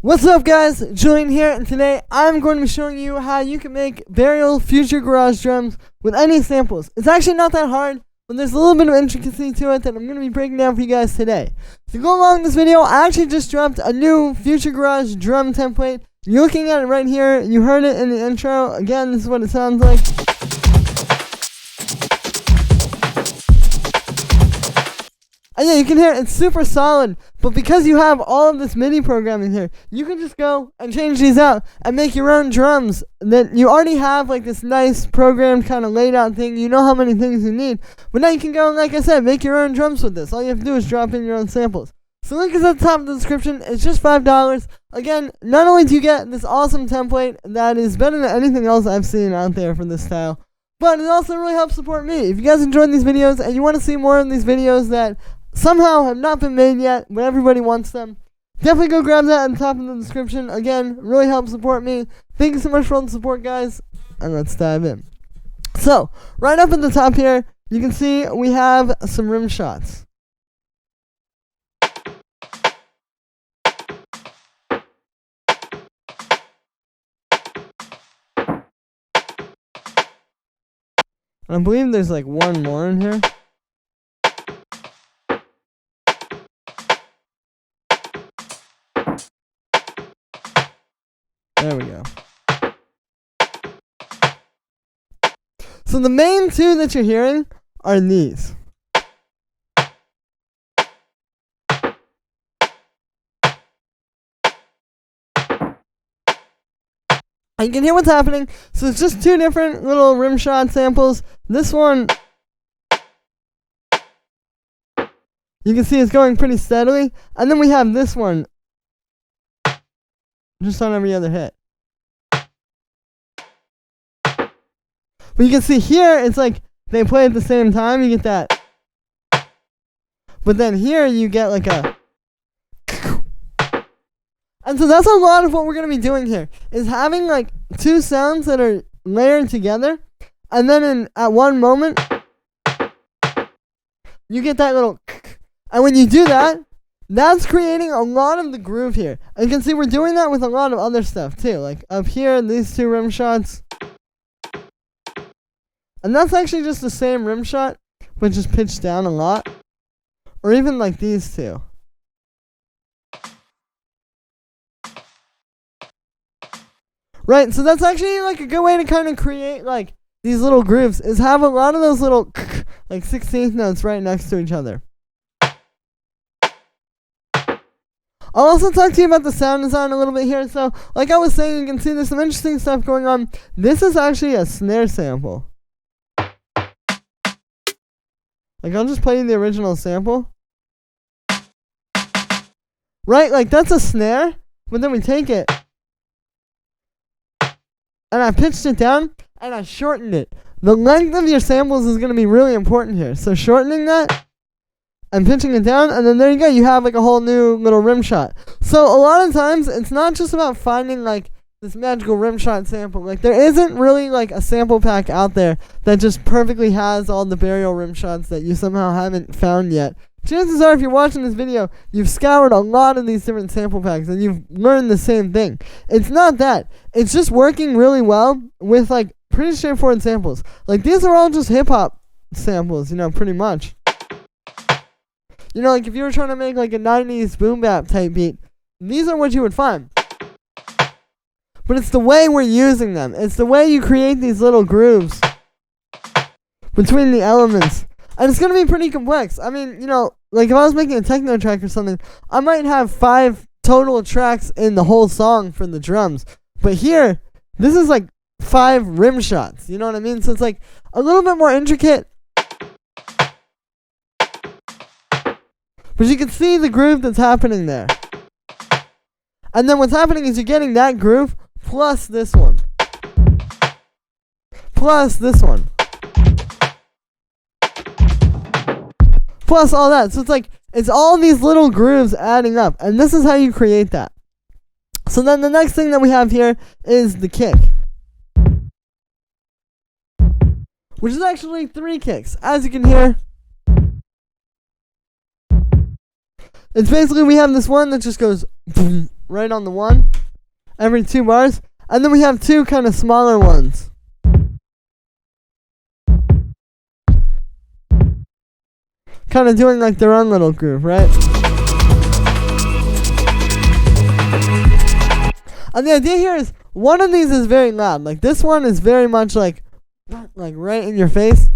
What's up guys, Julian here, and today I'm going to be showing you how you can make burial future garage drums with any samples. It's actually not that hard, but there's a little bit of intricacy to it that I'm going to be breaking down for you guys today. To go along with this video, I actually just dropped a new future garage drum template. You're looking at it right here, you heard it in the intro. Again, this is what it sounds like. And yeah, you can hear it's super solid, but because you have all of this MIDI programming here, you can just go and change these out and make your own drums that you already have, like this nice programmed kind of laid out thing. You know how many things you need, but now you can go and, like I said, make your own drums with this. All you have to do is drop in your own samples. So link is at the top of the description. It's just $5. Again, not only do you get this awesome template that is better than anything else I've seen out there for this style, but it also really helps support me. If you guys enjoyed these videos and you want to see more of these videos that somehow have not been made yet, but everybody wants them, definitely go grab that at the top of the description. Again, really helps support me. Thank you so much for all the support, guys, and let's dive in. So, right up at the top here, you can see we have some rim shots. And I believe there's like one more in here. There we go. So the main two that you're hearing are these. And you can hear what's happening. So it's just two different little rim shot samples. This one, you can see it's going pretty steadily. And then we have this one, just on every other hit. But you can see here, it's like they play at the same time, you get that. But then here you get like a. And so that's a lot of what we're going to be doing here, is having like two sounds that are layered together, and then at one moment, you get that little. And when you do that, that's creating a lot of the groove here. And you can see we're doing that with a lot of other stuff too. Like up here, these two rim shots. And that's actually just the same rim shot, but just pitched down a lot. Or even like these two. Right, so that's actually like a good way to kind of create like these little grooves, is have a lot of those little like 16th notes right next to each other. I'll also talk to you about the sound design a little bit here. So, like I was saying, you can see there's some interesting stuff going on. This is actually a snare sample. Like, I'll just play you the original sample. Right, like that's a snare, but then we take it, and I pitched it down, and I shortened it. The length of your samples is going to be really important here. So shortening that, and pitching it down, and then there you go, you have like a whole new little rim shot. So a lot of times, it's not just about finding like this magical rim shot sample. Like there isn't really like a sample pack out there that just perfectly has all the burial rim shots that you somehow haven't found yet. Chances are, if you're watching this video, you've scoured a lot of these different sample packs and you've learned the same thing. It's not that. It's just working really well with like pretty straightforward samples. Like these are all just hip hop samples, you know, pretty much. You know, like if you were trying to make like a 90s boom bap type beat, these are what you would find. But it's the way we're using them. It's the way you create these little grooves between the elements. And it's going to be pretty complex. I mean, you know, like if I was making a techno track or something, I might have 5 total tracks in the whole song for the drums. But here, this is like 5 rim shots. You know what I mean? So it's like a little bit more intricate. But you can see the groove that's happening there. And then what's happening is you're getting that groove plus this one. Plus this one. Plus all that. So it's like, it's all these little grooves adding up. And this is how you create that. So then the next thing that we have here is the kick. Which is actually 3 kicks. As you can hear, it's basically, we have this one that just goes boom, right on the one every 2 bars. And then we have 2 kind of smaller ones. Kind of doing like their own little groove, right? And the idea here is one of these is very loud. Like this one is very much like right in your face.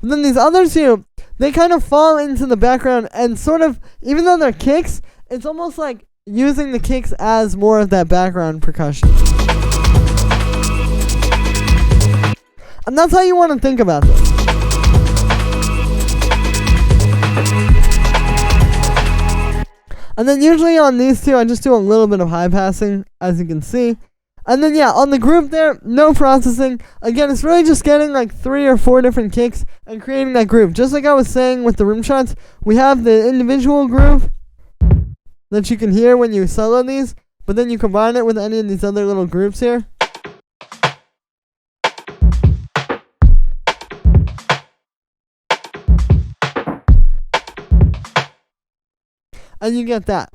And then these other 2, they kind of fall into the background and sort of, even though they're kicks, it's almost like using the kicks as more of that background percussion. And that's how you want to think about this. And then usually on these 2, I just do a little bit of high passing, as you can see. And then yeah, on the group there, no processing. Again, it's really just getting like 3 or 4 different kicks and creating that groove. Just like I was saying with the rim shots, we have the individual groove that you can hear when you solo these, but then you combine it with any of these other little groups here. And you get that.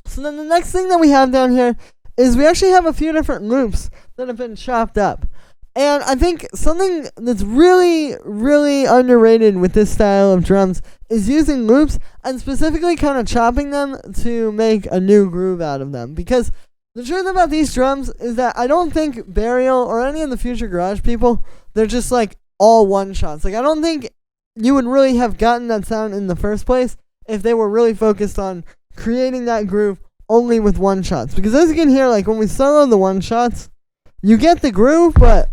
So then the next thing that we have down here is we actually have a few different loops that have been chopped up. And I think something that's really, really underrated with this style of drums is using loops and specifically kind of chopping them to make a new groove out of them. Because the truth about these drums is that I don't think Burial or any of the future garage people, they're just like all one shots. Like I don't think you would really have gotten that sound in the first place if they were really focused on creating that groove only with one shots. Because as you can hear, like when we solo the one shots, you get the groove, but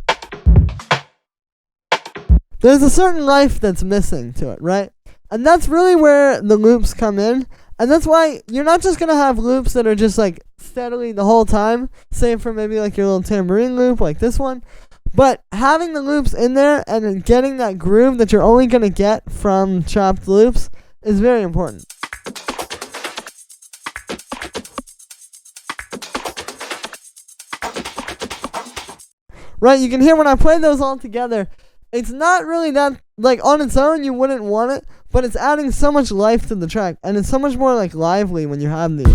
there's a certain life that's missing to it, right? And that's really where the loops come in. And that's why you're not just going to have loops that are just like steadily the whole time, save for maybe like your little tambourine loop like this one. But having the loops in there and then getting that groove that you're only going to get from chopped loops is very important. Right, you can hear when I play those all together, it's not really that, like on its own you wouldn't want it, but it's adding so much life to the track, and it's so much more like lively when you have these.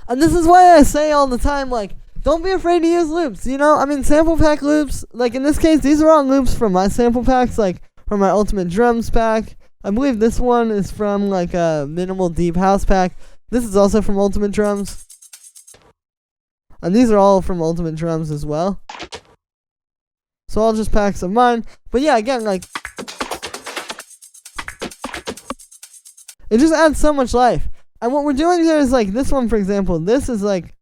And this is why I say all the time, like, don't be afraid to use loops, you know? I mean, sample pack loops, like in this case, these are all loops from my sample packs, like from my Ultimate Drums pack. I believe this one is from like a Minimal Deep House pack. This is also from Ultimate Drums. And these are all from Ultimate Drums as well. So all just packs of mine. But yeah, again, like, it just adds so much life. And what we're doing here is like this one, for example. This is like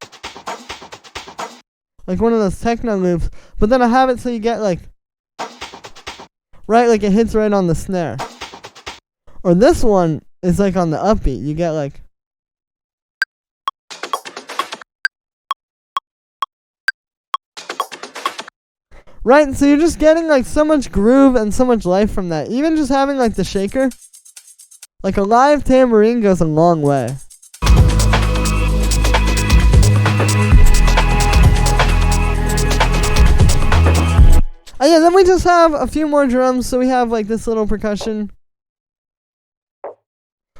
one of those techno loops. But then I have it so you get like, right, like it hits right on the snare. Or this one is like on the upbeat. You get like, right, and so you're just getting like so much groove and so much life from that. Even just having like the shaker, like a live tambourine goes a long way. And yeah, then we just have a few more drums. So we have like this little percussion,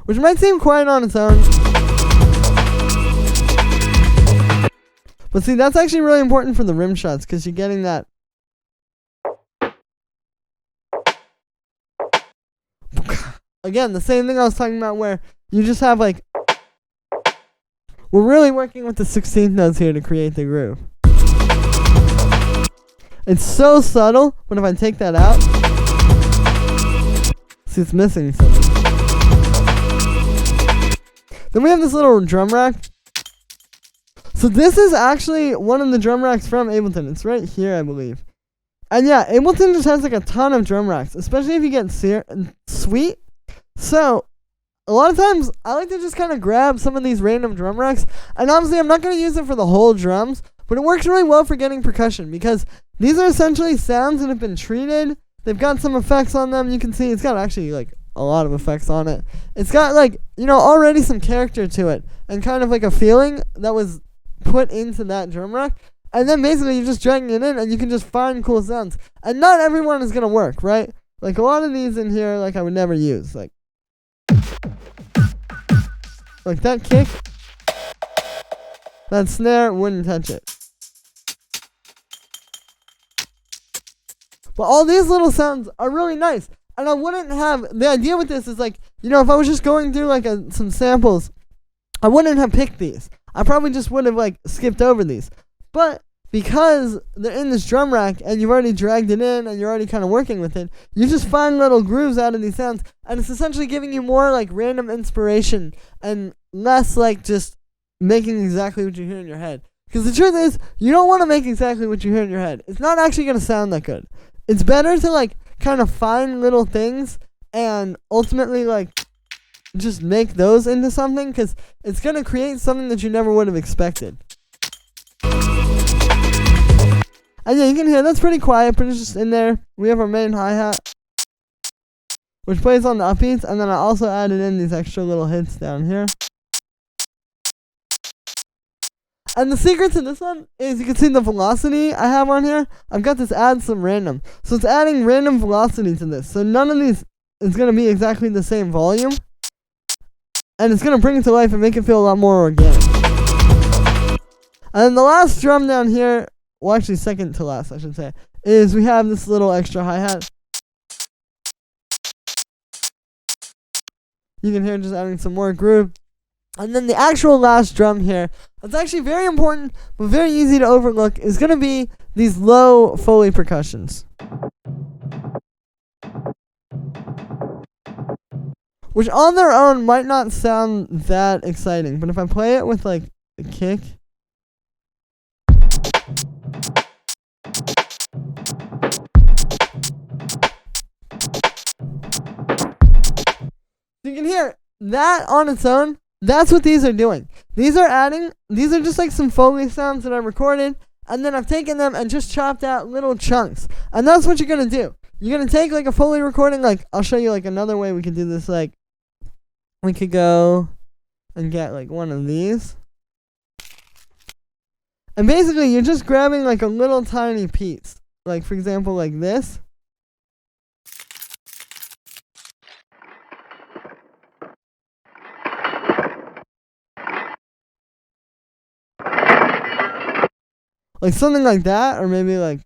which might seem quiet on its own. But see, that's actually really important for the rim shots because you're getting that. Again, the same thing I was talking about where you just have like, we're really working with the 16th notes here to create the groove. It's so subtle, but if I take that out, see, it's missing something. Then we have this little drum rack. So this is actually one of the drum racks from Ableton. It's right here, I believe. And yeah, Ableton just has like a ton of drum racks, especially if you get sweet. So a lot of times I like to just kind of grab some of these random drum racks. And obviously I'm not going to use it for the whole drums, but it works really well for getting percussion because these are essentially sounds that have been treated. They've got some effects on them. You can see it's got actually like a lot of effects on it. It's got like, you know, already some character to it and kind of like a feeling that was put into that drum rack. And then basically you're just dragging it in and you can just find cool sounds. And not everyone is going to work, right? Like a lot of these in here, like I would never use. Like, Like that kick, that snare wouldn't touch it. But all these little sounds are really nice. And I wouldn't have, the idea with this is like, you know, if I was just going through like some samples, I wouldn't have picked these. I probably just would have like skipped over these. But because they're in this drum rack and you've already dragged it in and you're already kind of working with it, you just find little grooves out of these sounds, and it's essentially giving you more like random inspiration and less like just making exactly what you hear in your head. Because the truth is, you don't want to make exactly what you hear in your head. It's not actually going to sound that good. It's better to like kind of find little things and ultimately like just make those into something, because it's going to create something that you never would have expected. And yeah, you can hear that's pretty quiet, but it's just in there. We have our main hi-hat, which plays on the upbeats, and then I also added in these extra little hits down here. And the secret to this one is you can see the velocity I have on here. I've got this add some random. So it's adding random velocity to this. So none of these is going to be exactly the same volume. And it's going to bring it to life and make it feel a lot more organic. And then the last drum down here, well actually second to last I should say, is we have this little extra hi-hat. You can hear just adding some more groove. And then the actual last drum here, that's actually very important, but very easy to overlook, is going to be these low Foley percussions. Which on their own might not sound that exciting, but if I play it with like a kick, you can hear that on its own. That's what these are doing. These are just like some Foley sounds that I recorded, and then I've taken them and just chopped out little chunks. And that's what you're going to do. You're going to take like a Foley recording, like I'll show you like another way we could do this. Like we could go and get like one of these. And basically you're just grabbing like a little tiny piece. Like for example like this. Like something like that, or maybe like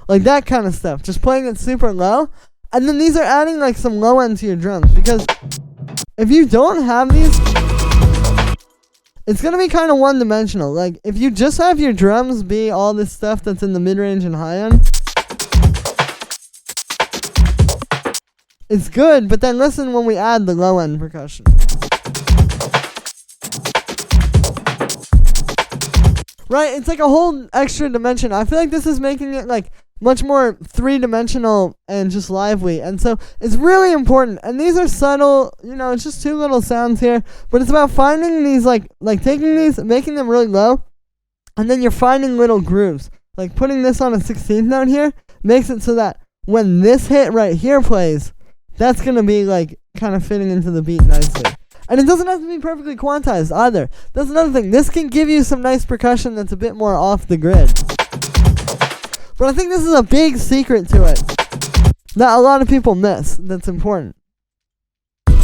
that kind of stuff. Just playing it super low. And then these are adding like some low end to your drums. Because if you don't have these, it's going to be kind of one dimensional. Like if you just have your drums be all this stuff that's in the mid range and high end, it's good, but then listen when we add the low end percussion. Right, it's like a whole extra dimension. I feel like this is making it like much more three-dimensional and just lively. And so it's really important. And these are subtle, you know, it's just two little sounds here. But it's about finding these, like taking these, making them really low. And then you're finding little grooves. Like putting this on a 16th note here makes it so that when this hit right here plays, that's going to be like kind of fitting into the beat nicely. And it doesn't have to be perfectly quantized either. That's another thing. This can give you some nice percussion that's a bit more off the grid. But I think this is a big secret to it that a lot of people miss that's important. And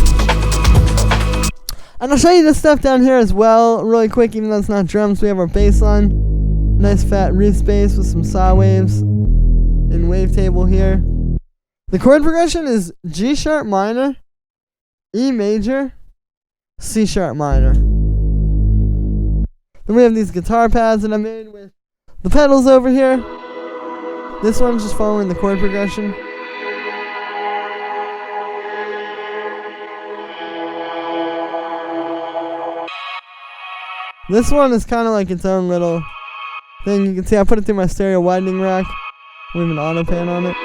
I'll show you this stuff down here as well really quick, even though it's not drums. We have our bass line. Nice fat Reese bass with some saw waves in wavetable here. The chord progression is G sharp minor, E major, C sharp minor. Then we have these guitar pads that I made with the pedals over here. This one's just following the chord progression. This one is kind of like its own little thing. You can see I put it through my stereo widening rack. We have an auto pan on it.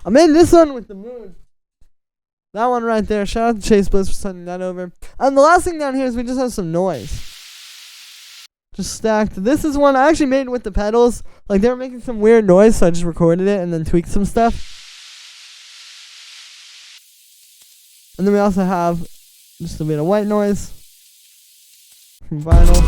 I made this one with the moon. That one right there. Shout out to Chase Bliss for sending that over. And the last thing down here is we just have some noise. Just stacked. This is one I actually made with the pedals. Like they were making some weird noise, so I just recorded it and then tweaked some stuff. And then we also have just a bit of white noise from vinyl.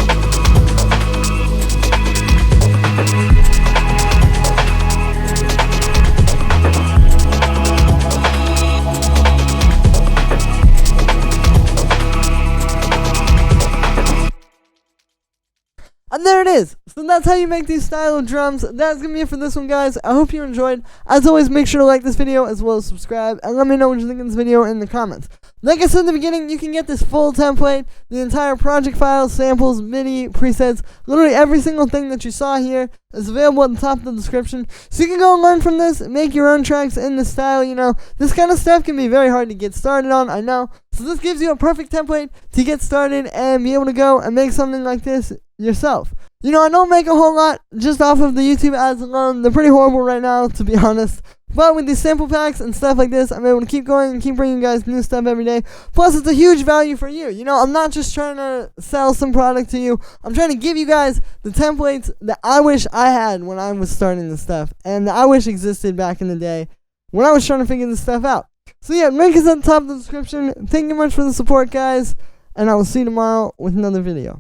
is. So that's how you make these style of drums. That's going to be it for this one, guys. I hope you enjoyed. As always, make sure to like this video as well as subscribe. And let me know what you think of this video in the comments. Like I said in the beginning, you can get this full template, the entire project file, samples, MIDI, presets, literally every single thing that you saw here is available at the top of the description. So you can go and learn from this, make your own tracks in this style, you know. This kind of stuff can be very hard to get started on, I know. So this gives you a perfect template to get started and be able to go and make something like this yourself. You know, I don't make a whole lot just off of the YouTube ads alone. They're pretty horrible right now, to be honest. But with these sample packs and stuff like this, I'm able to keep going and keep bringing you guys new stuff every day. Plus, it's a huge value for you. You know, I'm not just trying to sell some product to you. I'm trying to give you guys the templates that I wish I had when I was starting this stuff. And that I wish existed back in the day when I was trying to figure this stuff out. So yeah, link is at the top of the description. Thank you much for the support, guys. And I will see you tomorrow with another video.